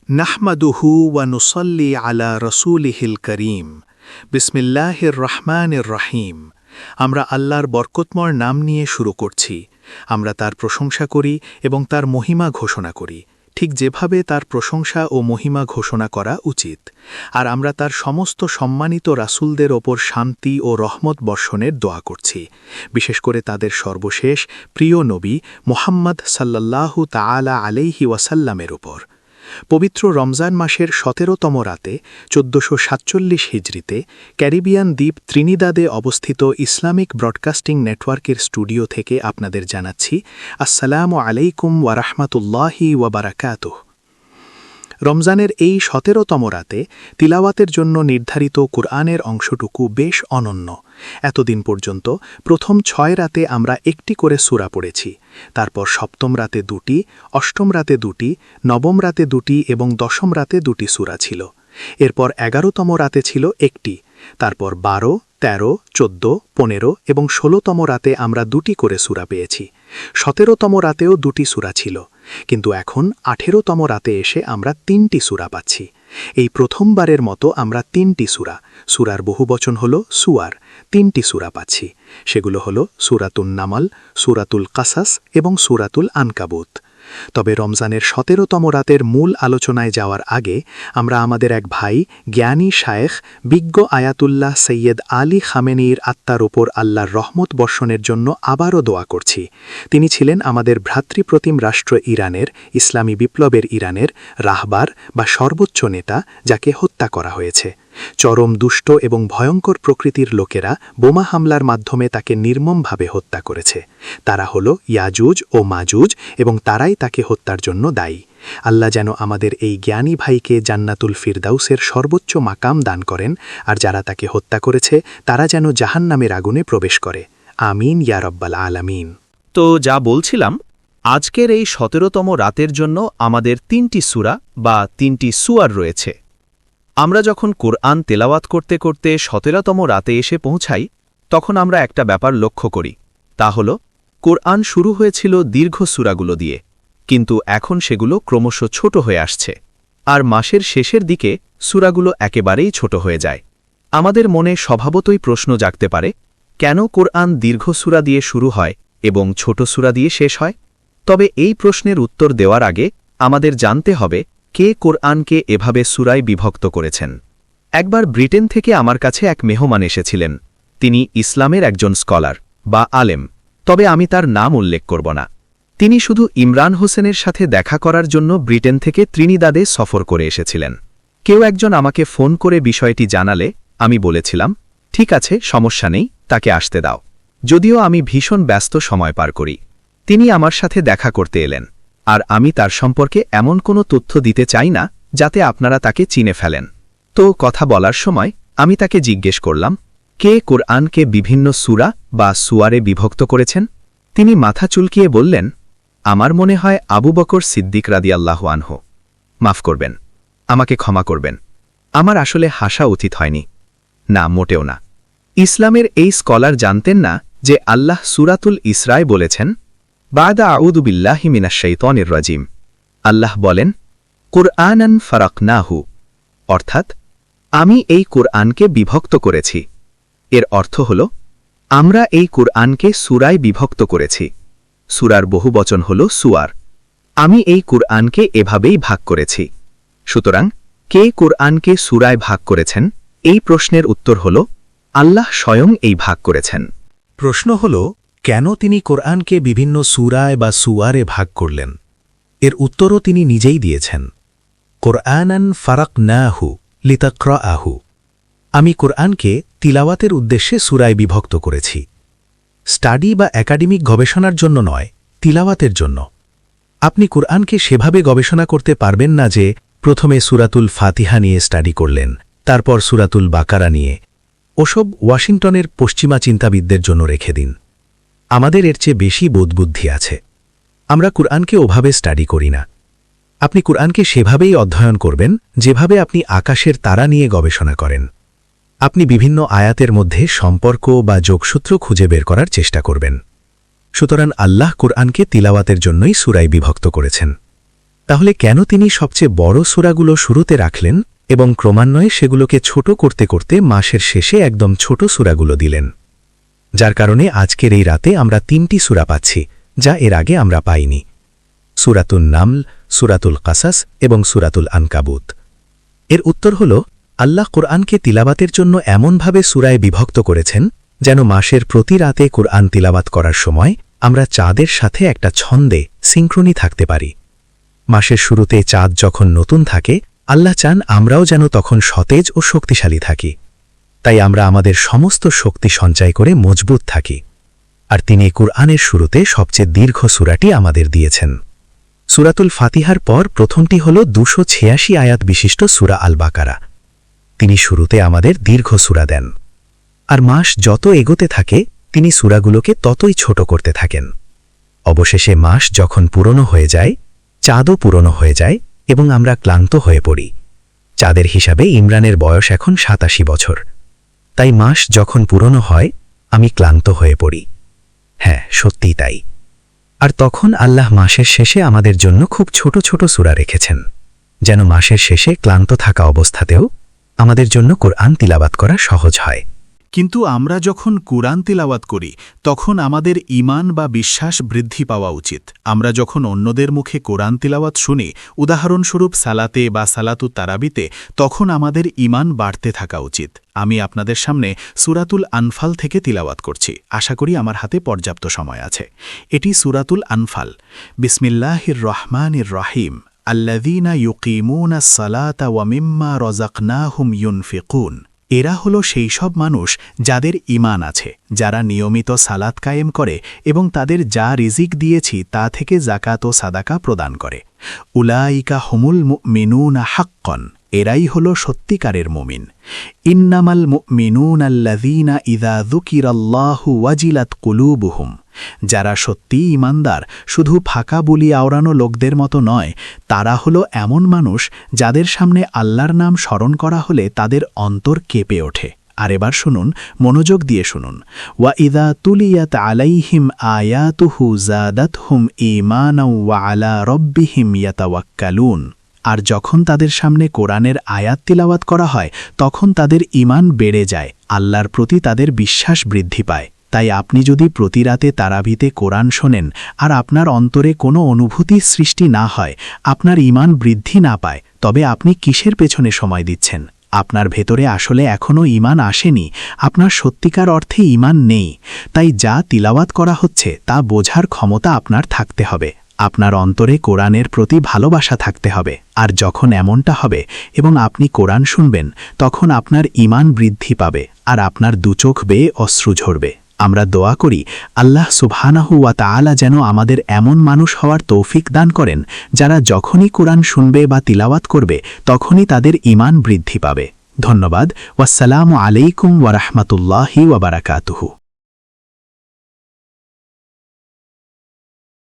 নাহমাদুহু ওয়া নুসাল্লি আলা রসূলিহিল করিম। বিসমিল্লাহির রহমানির রহিম। আমরা আল্লাহর বরকতময় নাম নিয়ে শুরু করছি। আমরা তার প্রশংসা করি এবং তার মহিমা ঘোষণা করি, ঠিক যেভাবে তার প্রশংসা ও মহিমা ঘোষণা করা উচিত। আর আমরা তার সমস্ত সম্মানিত রাসূলদের ওপর শান্তি ও রহমত বর্ষণের দোয়া করছি, বিশেষ করে তাদের সর্বশেষ প্রিয় নবী মুহাম্মদ সাল্লাল্লাহু তাআলা আলাইহি ওয়াসাল্লামের উপর। পবিত্র রমজান মাসের ১৭তম রাতে ১৪৪৭ হিজরিতে ক্যারিবিয়ান দ্বীপ ত্রিনিদাদে অবস্থিত ইসলামিক ব্রডকাস্টিং নেটওয়ার্কের স্টুডিও থেকে আপনাদের জানাচ্ছি আসসালামু আলাইকুম ওয়া রাহমাতুল্লাহি ওয়া বারাকাতুহু। রমজানের এই ১৭তম রাতে তিলাওয়াতের জন্য নির্ধারিত কুরআনের অংশটুকু বেশ অনন্য। এতদিন পর্যন্ত প্রথম ৬ রাতে আমরা একটি করে সূরা পড়েছি, তারপর সপ্তম রাতে ২টি, অষ্টম রাতে ২টি, নবম রাতে ২টি এবং দশম রাতে ২টি সূরা ছিল। এরপর ১১তম রাতে ছিল একটি, তারপর ১২, ১৩, ১৪, ১৫ এবং ১৬তম রাতে আমরা ২টি করে সূরা পেয়েছি। ১৭তম রাতেও ২টি সূরা ছিল, কিন্তু এখন ১৮তম রাতে এসে আমরা ৩টি সূরা পাচ্ছি। এই প্রথমবারের মতো আমরা ৩টি সূরা, সূরার বহুবচন হল সুয়ার, ৩টি সূরা পাচ্ছি। সেগুলো হল সূরাতুন নামল, সূরাতুল কাসাস এবং সূরাতুল আনকাবুত। তবে রমজানের ১৭তম রাতের মূল আলোচনায় যাওয়ার আগে আমরা আমাদের এক ভাই, জ্ঞানী শায়েখ, বিজ্ঞ আয়াতুল্লাহ সৈয়দ আলী খামেনির আত্মার ওপর আল্লাহর রহমত বর্ষণের জন্য আবারও দোয়া করছি। তিনি ছিলেন আমাদের ভ্রাতৃপ্রতিম রাষ্ট্র ইরানের, ইসলামী বিপ্লবের ইরানের রাহবার বা সর্বোচ্চ নেতা, যাকে হত্যা করা হয়েছে। চরম দুষ্ট এবং ভয়ঙ্কর প্রকৃতির লোকেরা বোমা হামলার মাধ্যমে তাকে নির্মমভাবে হত্যা করেছে। তারা হল ইয়াজুজ ও মাজুজ এবং তারাই তাকে হত্যার জন্য দায়ী। আল্লাহ যেন আমাদের এই জ্ঞানী ভাইকে জান্নাতুল ফিরদাউসের সর্বোচ্চ মাকাম দান করেন, আর যারা তাকে হত্যা করেছে তারা যেন জাহান্নামের আগুনে প্রবেশ করে। আমিন ইয়া রব্বাল আলামিন। তো যা বলছিলাম, আজকের এই ১৭তম রাতের জন্য আমাদের ৩টি সূরা বা ৩টি সুয়ার রয়েছে। আমরা যখন কোরআন তেলাওয়াত করতে করতে ১৭তম রাতে এসে পৌঁছাই, তখন আমরা একটা ব্যাপার লক্ষ্য করি, তা হল কোরআন শুরু হয়েছিল দীর্ঘ সূরাগুলো দিয়ে, কিন্তু এখন সেগুলো ক্রমশ ছোট হয়ে আসছে, আর মাসের শেষের দিকে সূরাগুলো একেবারেই ছোট হয়ে যায়। আমাদের মনে স্বভাবতই প্রশ্ন জাগতে পারে, কেন কোরআন দীর্ঘ সূরা দিয়ে শুরু হয় এবং ছোট সূরা দিয়ে শেষ হয়? তবে এই প্রশ্নের উত্তর দেওয়ার আগে আমাদের জানতে হবে, কে কোরআনকে এভাবে সূরায় বিভক্ত করেছেন। একবার ব্রিটেন থেকে আমার কাছে এক মেহমান এসেছিলেন। তিনি ইসলামের একজন স্কলার বা আলেম, তবে আমি তার নাম উল্লেখ করব না। তিনি শুধু ইমরান হোসেনের সাথে দেখা করার জন্য ব্রিটেন থেকে ত্রিনিদাদে সফর করে এসেছিলেন। কেউ একজন আমাকে ফোন করে বিষয়টি জানালে আমি বলেছিলাম, ঠিক আছে, সমস্যা নেই, তাকে আসতে দাও। যদিও আমি ভীষণ ব্যস্ত সময় পার করি। তিনি আমার সাথে দেখা করতে এলেন, আর আমি তার সম্পর্কে এমন কোনো তথ্য দিতে চাই না যাতে আপনারা তাকে চিনে ফেলেন। তো কথা বলার সময় আমি তাকে জিজ্ঞেস করলাম, কে কোরআনকে বিভিন্ন সূরা বা সুয়ারে বিভক্ত করেছেন? তিনি মাথা চুলকিয়ে বললেন, আমার মনে হয় আবু বকর সিদ্দিক রাদিয়াল্লাহু আনহু। মাফ করবেন, আমাকে ক্ষমা করবেন, আমার আসলে হাসা উচিত হয়নি। না, মোটেও না। ইসলামের এই স্কলার জানতেন না যে আল্লাহ সূরাতুল ইসরায় বলেছেন, বাদা আউযু বিল্লাহি মিনাশ শাইতানির রাজিম। আল্লাহ বলেন, কুরআনান ফারাকনাহু, অর্থাৎ আমি এই কুরআনকে বিভক্ত করেছি। এর অর্থ হল, আমরা এই কুরআনকে সূরায় বিভক্ত করেছি। সূরার বহুবচন হল সুয়ার। আমি এই কুরআনকে এভাবেই ভাগ করেছি। সুতরাং কে কুরআনকে সূরায় ভাগ করেছেন, এই প্রশ্নের উত্তর হল, আল্লাহ স্বয়ং এই ভাগ করেছেন। প্রশ্ন হল, কেন তিনি কোরআনকে বিভিন্ন সূরায় বা সুয়ারে ভাগ করলেন? এর উত্তরও তিনি নিজেই দিয়েছেন। কোরআনান ফারাকনাহু লিতাকরাআহু, আমি কোরআনকে তিলাওয়াতের উদ্দেশ্যে সূরায় বিভক্ত করেছি। স্টাডি বা একাডেমিক গবেষণার জন্য নয়, তিলাওয়াতের জন্য। আপনি কোরআনকে সেভাবে গবেষণা করতে পারবেন না যে প্রথমে সূরাতুল ফাতিহা নিয়ে স্টাডি করলেন, তারপর সূরাতুল বাকারা নিয়ে। ওসব ওয়াশিংটনের পশ্চিমা চিন্তাবিদদের জন্য রেখে দিন। আমাদের এর চেয়ে বেশি বোধবুদ্ধি আছে। আমরা কুরআনকে ওভাবে স্টাডি করি না। আপনি কুরআনকে সেভাবেই অধ্যয়ন করবেন যেভাবে আপনি আকাশের তারা নিয়ে গবেষণা করেন। আপনি বিভিন্ন আয়াতের মধ্যে সম্পর্ক বা যোগসূত্র খুঁজে বের করার চেষ্টা করবেন। সুতরাং আল্লাহ কুরআনকে তিলাওয়াতের জন্যই সূরায় বিভক্ত করেছেন। তাহলে কেন তিনি সবচেয়ে বড় সূরাগুলো শুরুতে রাখলেন এবং ক্রমান্বয়ে সেগুলোকে ছোট করতে করতে মাসের শেষে একদম ছোট সূরাগুলো দিলেন? যার কারণে আজকের এই রাতে আমরা 3টি সূরা পাচ্ছি, যা এর আগে আমরা পাইনি: সূরাতুন নামল, সূরাতুল কাসাস এবং সূরাতুল আনকাবুত। এর উত্তর হল, আল্লাহ কুরআনকে তিলাবাতের জন্য এমনভাবে সূরায় বিভক্ত করেছেন যেন মাসের প্রতি রাতে কুরআন তিলাবাত করার সময় আমরা চাঁদের সাথে একটা ছন্দে সিঙ্ক্রনি থাকতে পারি। মাসের শুরুতে চাঁদ যখন নতুন থাকে, আল্লাহ চান আমরাও যেন তখন সতেজ ও শক্তিশালী থাকি। তাই আমরা আমাদের সমস্ত শক্তি সঞ্চয় করে মজবুত থাকি। আর তিনি কুরআনের শুরুতে সবচেয়ে দীর্ঘ সূরাটি আমাদের দিয়েছেন। সূরাতুল ফাতিহার পর প্রথমটি হল 286 আয়াত বিশিষ্ট সূরা আল বাকারা। তিনি শুরুতে আমাদের দীর্ঘ সূরা দেন। আর মাস যত এগোতে থাকে তিনি সূরাগুলোকে ততই ছোট করতে থাকেন। অবশেষে মাস যখন পুরনো হয়ে যায়, চাঁদও পুরনো হয়ে যায় এবং আমরা ক্লান্ত হয়ে পড়ি। চাঁদের হিসাবে ইমরানের বয়স এখন 87 বছর। তাই মাস যখন পুরনো হয় আমি ক্লান্ত হয়ে পড়ি। হ্যাঁ, সত্যিই তাই। আর তখন আল্লাহ মাসের শেষে আমাদের জন্য খুব ছোট ছোট সূরা রেখেছেন, যেন মাসের শেষে ক্লান্ত থাকা অবস্থাতেও আমাদের জন্য কোরআন তিলাওয়াত করা সহজ হয়। কিন্তু আমরা যখন কুরআন তিলাওয়াত করি তখন আমাদের ঈমান বা বিশ্বাস বৃদ্ধি পাওয়া উচিত। আমরা যখন অন্যদের মুখে কোরআন তিলাওয়াত শুনি, উদাহরণস্বরূপ সালাতে বা সালাতুত তারাবিতে, তখন আমাদের ঈমান বাড়তে থাকা উচিত। আমি আপনাদের সামনে সূরাতুল আনফাল থেকে তিলাওয়াত করছি। আশা করি আমার হাতে পর্যাপ্ত সময় আছে। এটি সূরাতুল আনফাল। বিসমিল্লাহির রহমানির রহিম। আল্লাযীনা ইউকিমুনাস সালাতা ওয়া মিম্মা রাযাকনাহুম ইউনফিকুন। এরা হলো সেই সব মানুষ যাদের ঈমান আছে, যারা নিয়মিত সালাত কায়েম করে এবং তাদের যা রিজিক দিয়েছি তা থেকে যাকাত ও সাদাকা প্রদান করে। উলাইকা হুমুল মুমিনুনা হাক্কান। এরাই হলো সত্যিকারের মুমিন। ইন্নামাল মুমিনুনা আল্লাযীনা ইযা যুকিরাল্লাহু ওয়াজিলাত কুলুবুহুম। যারা সত্যিই ঈমানদার শুধু ফাঁকা বুলি আওড়ানো লোকদের মতো নয়, তারা হলো এমন মানুষ যাদের সামনে আল্লাহর নাম স্মরণ করা হলে তাদের অন্তর কেঁপে ওঠে। আর এবার শুনুন, মনোযোগ দিয়ে শুনুন। ওয়া ইযা তুলিয়াত আলাইহিম আয়াতুহু যাদাতহুম ঈমানাও ওয়া আলা রাব্বিহিম ইয়াতাওয়াক্কালুন। আর যখন তাদের সামনে কোরআনের আয়াত তিলাওয়াত করা হয় তখন তাদের ঈমান বেড়ে যায়, আল্লাহর প্রতি তাদের বিশ্বাস বৃদ্ধি পায়। তাই আপনি যদি প্রতি রাতে তারাবিতে কোরআন শোনেন আর আপনার অন্তরে কোনো অনুভূতির সৃষ্টি না হয়, আপনার ঈমান বৃদ্ধি না পায়, তবে আপনি কিসের পেছনে সময় দিচ্ছেন? আপনার ভেতরে আসলে এখনও ঈমান আসেনি, আপনার সত্যিকার অর্থে ঈমান নেই। তাই যা তিলাওয়াত করা হচ্ছে তা বোঝার ক্ষমতা আপনার থাকতে হবে। আপনার অন্তরে কোরআনের প্রতি ভালোবাসা থাকতে হবে। আর যখন এমনটা হবে এবং আপনি কোরআন শুনবেন, তখন আপনার ঈমান বৃদ্ধি পাবে আর আপনার দুচোখ বেয়ে অশ্রু ঝরবে। আমরা দোয়া করি আল্লাহ সুবহানাহু ওয়া তাআলা যেন আমাদের এমন মানুষ হওয়ার তৌফিক দান করেন যারা যখনই কোরআন শুনবে বা তিলাওয়াত করবে তখনই তাদের ঈমান বৃদ্ধি পাবে। ধন্যবাদ। ওয়াসসালামু আলাইকুম ওয়া রাহমাতুল্লাহি ওয়া বারাকাতুহু।